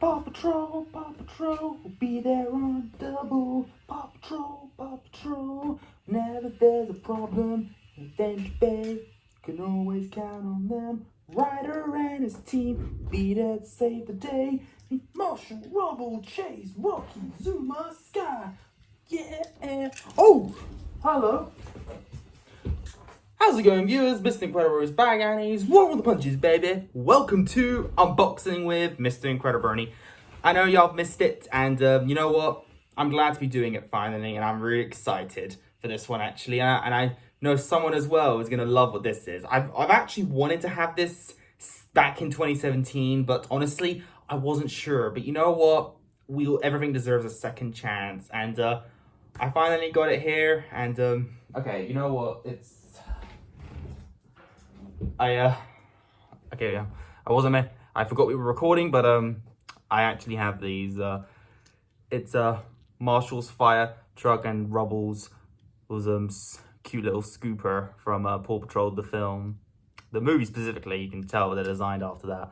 Paw Patrol, will be there on double. Paw Patrol, whenever there's a problem, then you can always count on them. Ryder and his team be there to save the day. Marshall, Rubble, Chase, Rocky, Zuma, Sky, yeah. Oh, hello. How's it going, viewers? Mr Incredi-Brony is back and he's rolling with the punches, baby. Welcome to Unboxing with Mr Incredi-Brony. I know y'all missed it, and you know what? I'm glad to be doing it finally, and I'm really excited for this one, actually. And I know someone as well is going to love what this is. I've actually wanted to have this back in 2017, but honestly, I wasn't sure. But you know what? Everything deserves a second chance, and I finally got it here. And okay, you know what? I forgot we were recording, but I actually have these. It's Marshall's fire truck and Rubble's was cute little scooper from Paw Patrol the film, the movie specifically. You can tell they're designed after that.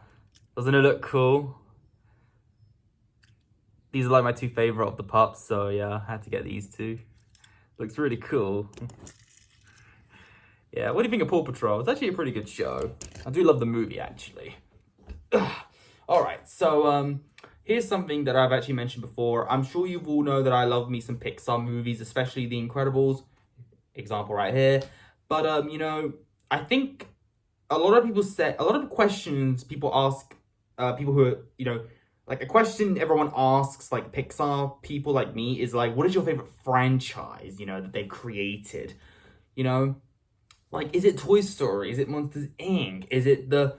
Doesn't it look cool? These are like my two favorite of the pups, so yeah, I had to get these two. Looks really cool. Yeah, what do you think of Paw Patrol? It's actually a pretty good show. I do love the movie, actually. Alright, so here's something that I've actually mentioned before. I'm sure you all know that I love me some Pixar movies, especially The Incredibles. Example right here. But, you know, I think a lot of questions people ask, people who are, you know, like a question everyone asks, like Pixar people like me, is like, what is your favorite franchise, you know, that they've created? You know? Like, is it Toy Story? Is it Monsters, Inc.? Is it the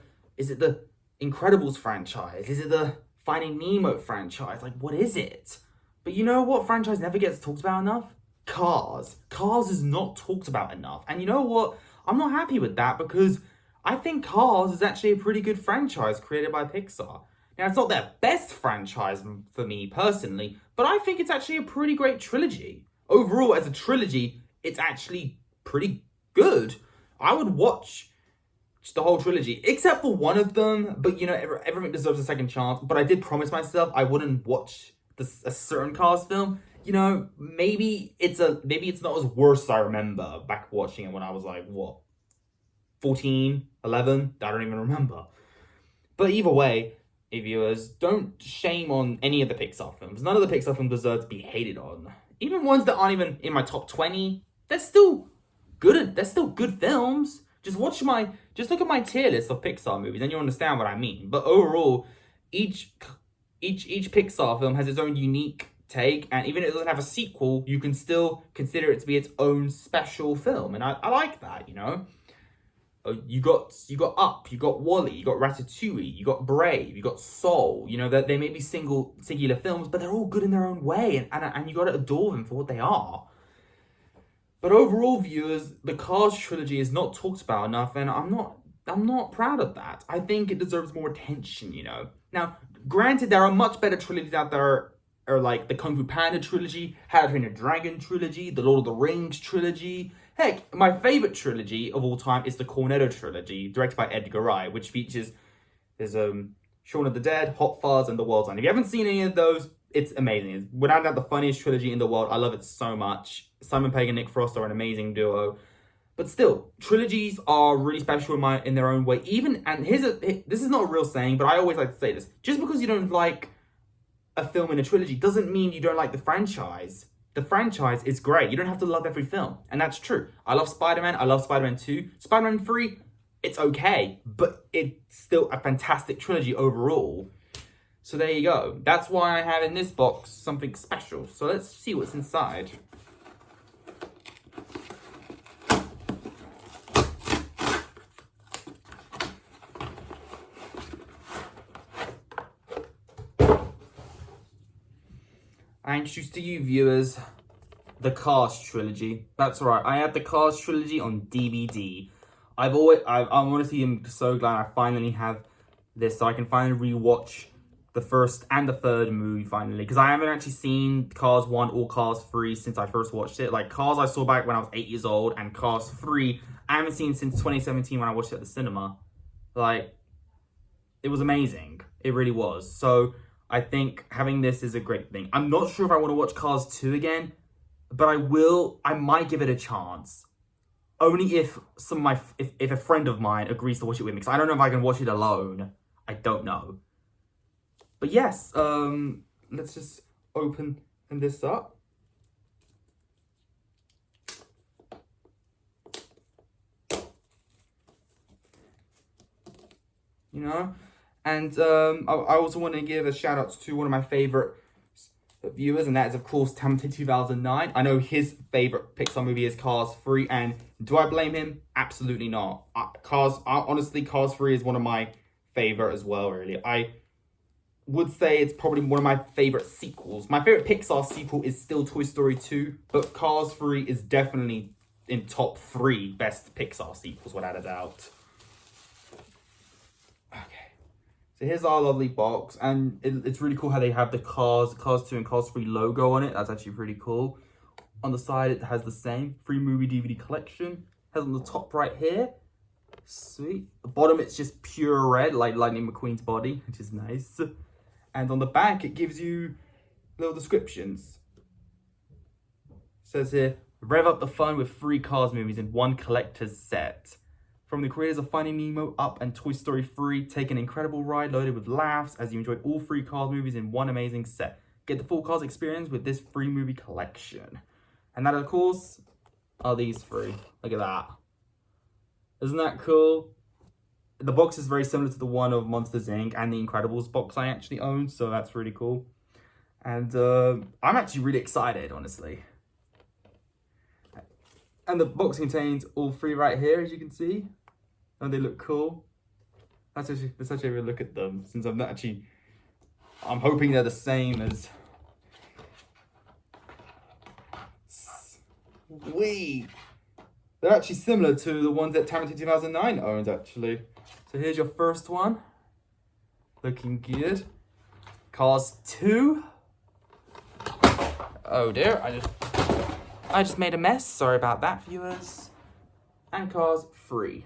Incredibles franchise? Is it the Finding Nemo franchise? Like, what is it? But you know what franchise never gets talked about enough? Cars. Cars is not talked about enough. And you know what? I'm not happy with that, because I think Cars is actually a pretty good franchise created by Pixar. Now, it's not their best franchise for me personally, but I think it's actually a pretty great trilogy. Overall, as a trilogy, it's actually pretty good. I would watch the whole trilogy, except for one of them, but you know, everything deserves a second chance. But I did promise myself I wouldn't watch a certain Cars film. You know, maybe it's not as worse as I remember back watching it when I was like, what, 14, 11? I don't even remember. But either way, viewers, don't shame on any of the Pixar films. None of the Pixar films deserve to be hated on. Even ones that aren't even in my top 20, they're still good films. Just look at my tier list of Pixar movies and you'll understand what I mean. But overall, each Pixar film has its own unique take, and even if it doesn't have a sequel, you can still consider it to be its own special film. And I like that, you know. You got Up, you got WALL-E, you got Ratatouille, you got Brave, you got Soul. You know, that they may be singular films, but they're all good in their own way, and you got to adore them for what they are. But overall, viewers, the Cars trilogy is not talked about enough, and I'm not proud of that. I think it deserves more attention, you know. Now, granted, there are much better trilogies out there, or like the Kung Fu Panda trilogy, How to Train a Dragon trilogy, the Lord of the Rings trilogy. Heck, my favorite trilogy of all time is the Cornetto trilogy, directed by Edgar Wright, which features Shaun of the Dead, Hot Fuzz, and The World's End. If you haven't seen any of those, it's amazing. It's without doubt the funniest trilogy in the world. I love it so much. Simon Pegg and Nick Frost are an amazing duo. But still, trilogies are really special in their own way. This is not a real saying, but I always like to say this. Just because you don't like a film in a trilogy doesn't mean you don't like the franchise. The franchise is great. You don't have to love every film. And that's true. I love Spider-Man. I love Spider-Man 2. Spider-Man 3, it's okay. But it's still a fantastic trilogy overall. So there you go. That's why I have in this box something special. So let's see what's inside. I introduce to you, viewers, the Cars trilogy. That's right, I have the Cars trilogy on DVD. I'm honestly so glad I finally have this, so I can finally rewatch the first and the third movie finally, because I haven't actually seen Cars 1 or Cars 3 since I first watched it. Like, Cars I saw back when I was 8 years old, and Cars 3 I haven't seen since 2017 when I watched it at the cinema. Like, it was amazing. It really was. So I think having this is a great thing. I'm not sure if I want to watch Cars 2 again, but I might give it a chance. Only if if a friend of mine agrees to watch it with me, because I don't know if I can watch it alone. I don't know. But yes, let's just open this up. You know, and I also want to give a shout out to one of my favorite viewers, and that is of course Talented2009. I know his favorite Pixar movie is Cars 3, and do I blame him? Absolutely not. Honestly, Cars 3 is one of my favorite as well. Really, I would say it's probably one of my favorite sequels. My favorite Pixar sequel is still Toy Story 2, but Cars 3 is definitely in top 3 best Pixar sequels, without a doubt. So here's our lovely box, and it's really cool how they have the Cars 2 and Cars 3 logo on it. That's actually pretty cool. On the side, it has the same free movie DVD collection. It has on the top right here. Sweet. The bottom, it's just pure red, like Lightning McQueen's body, which is nice. And on the back, it gives you little descriptions. It says here, rev up the fun with 3 Cars movies in one collector's set. From the creators of Finding Nemo, Up, and Toy Story 3, take an incredible ride loaded with laughs as you enjoy all 3 Cars movies in one amazing set. Get the full Cars experience with this free movie collection. And that, of course, are these 3. Look at that. Isn't that cool? The box is very similar to the one of Monsters, Inc. and the Incredibles box I actually own, so that's really cool. And I'm actually really excited, honestly. And the box contains all 3 right here, as you can see. And they look cool. Let's actually have a look at them, since I'm hoping they're the same as... Sweet! They're actually similar to the ones that Talented2009 owns, actually. So here's your first one. Looking good. Cars 2. Oh dear, I just made a mess. Sorry about that, viewers. And Cars 3.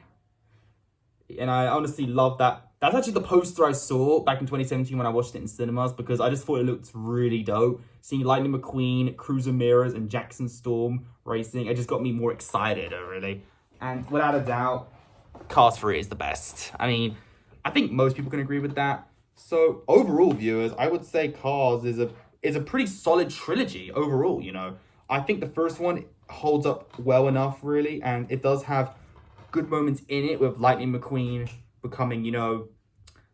And I honestly love that. That's actually the poster I saw back in 2017 when I watched it in cinemas, because I just thought it looked really dope. Seeing Lightning McQueen, Cruz Ramirez, and Jackson Storm racing, it just got me more excited, really. And without a doubt, Cars 3 is the best. I mean, I think most people can agree with that. So overall, viewers, I would say Cars is a pretty solid trilogy overall, you know. I think the first one holds up well enough, really, and it does have good moments in it with Lightning McQueen becoming, you know,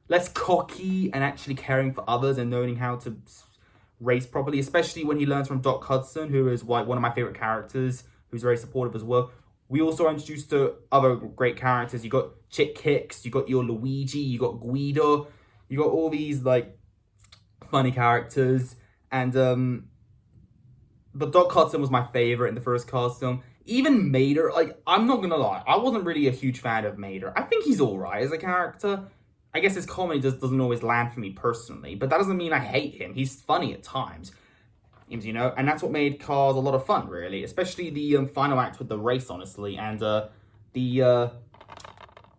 less cocky and actually caring for others and knowing how to race properly, especially when he learns from Doc Hudson, who is like one of my favorite characters, who's very supportive as well. We also are introduced to other great characters. You got Chick Hicks, you got your Luigi, you got Guido, you got all these like funny characters. And but Doc Hudson was my favorite in the first Cars film. Even Mater, like, I'm not gonna lie, I wasn't really a huge fan of Mater. I think he's alright as a character. I guess his comedy just doesn't always land for me personally, but that doesn't mean I hate him. He's funny at times, you know, and that's what made Cars a lot of fun, really. Especially the final act with the race, honestly, and the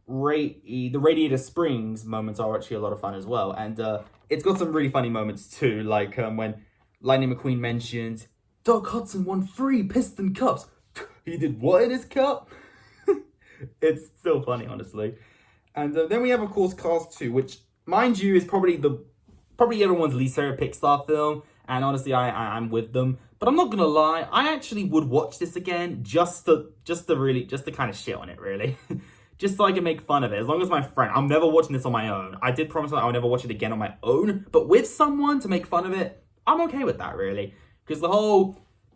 Radiator Springs moments are actually a lot of fun as well. And it's got some really funny moments too, like when Lightning McQueen mentions, Doc Hudson won 3 piston cups. He did what in his cup? It's still funny, honestly. And then we have, of course, Cars 2, which, mind you, is probably everyone's least favorite Pixar film. And honestly, I'm with them. But I'm not gonna lie, I actually would watch this again just to kind of shit on it, really. Just so I can make fun of it. As long as my friend, I'm never watching this on my own. I did promise that I'll never watch it again on my own. But with someone to make fun of it, I'm okay with that, really. Because the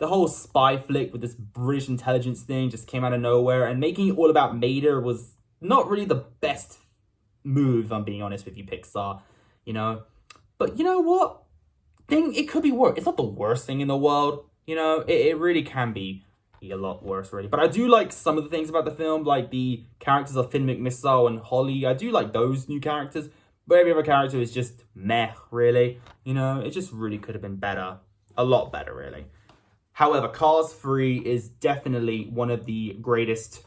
whole spy flick with this British intelligence thing just came out of nowhere, and making it all about Mater was not really the best move, if I'm being honest with you, Pixar, you know. But you know what? It could be worse. It's not the worst thing in the world, you know. It really can be a lot worse, really. But I do like some of the things about the film, like the characters of Finn McMissile and Holly. I do like those new characters, but every other character is just meh, really. You know, it just really could have been better. A lot better, really. However, Cars 3 is definitely one of the greatest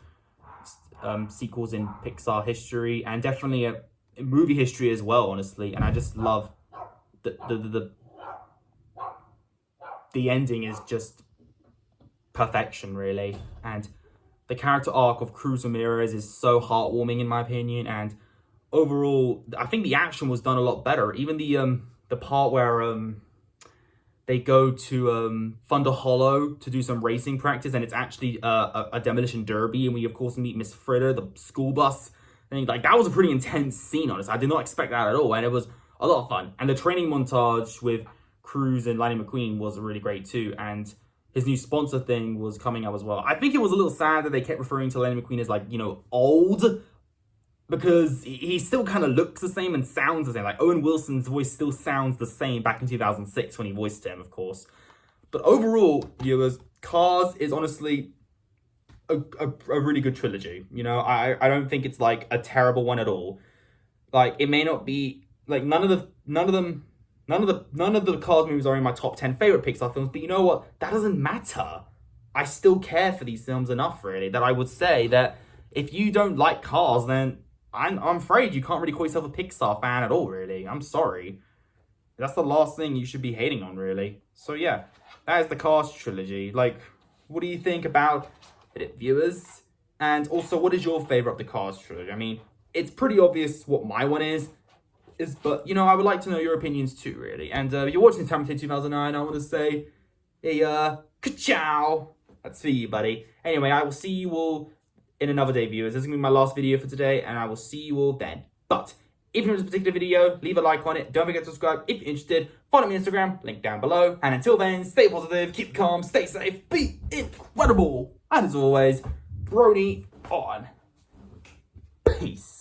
sequels in Pixar history, and definitely a movie history as well, honestly. And I just love the ending is just perfection, really. And the character arc of Cruz Ramirez is so heartwarming, in my opinion. And overall, I think the action was done a lot better. Even the part where they go to Thunder Hollow to do some racing practice, and it's actually a demolition derby, and we of course meet Miss Fritter, the school bus. And like, that was a pretty intense scene, honestly. I did not expect that at all, and it was a lot of fun. And the training montage with Cruz and Lightning McQueen was really great too, and his new sponsor thing was coming up as well. I think it was a little sad that they kept referring to Lightning McQueen as, like, you know, old, because he still kind of looks the same and sounds the same. Like, Owen Wilson's voice still sounds the same back in 2006 when he voiced him, of course. But overall, viewers, Cars is honestly a really good trilogy. You know, I don't think it's like a terrible one at all. Like, it may not be like none of the Cars movies are in my top 10 favorite Pixar films, but you know what? That doesn't matter. I still care for these films enough, really, that I would say that if you don't like Cars, then I'm afraid you can't really call yourself a Pixar fan at all, really. I'm sorry. That's the last thing you should be hating on, really. So yeah, that is the Cars trilogy. Like, what do you think about it, viewers? And also, what is your favorite of the Cars trilogy? I mean, it's pretty obvious what my one is, but, you know, I would like to know your opinions too, really. And if you're watching Terminator 2009, I want to say, hey, Kachow. That's for you, buddy. Anyway, I will see you all in another day, viewers. This is going to be my last video for today, and I will see you all then. But if you enjoyed this particular video, leave a like on it. Don't forget to subscribe if you're interested. Follow me on Instagram, link down below. And until then, stay positive, keep calm, stay safe, be incredible. And as always, Brony on. Peace.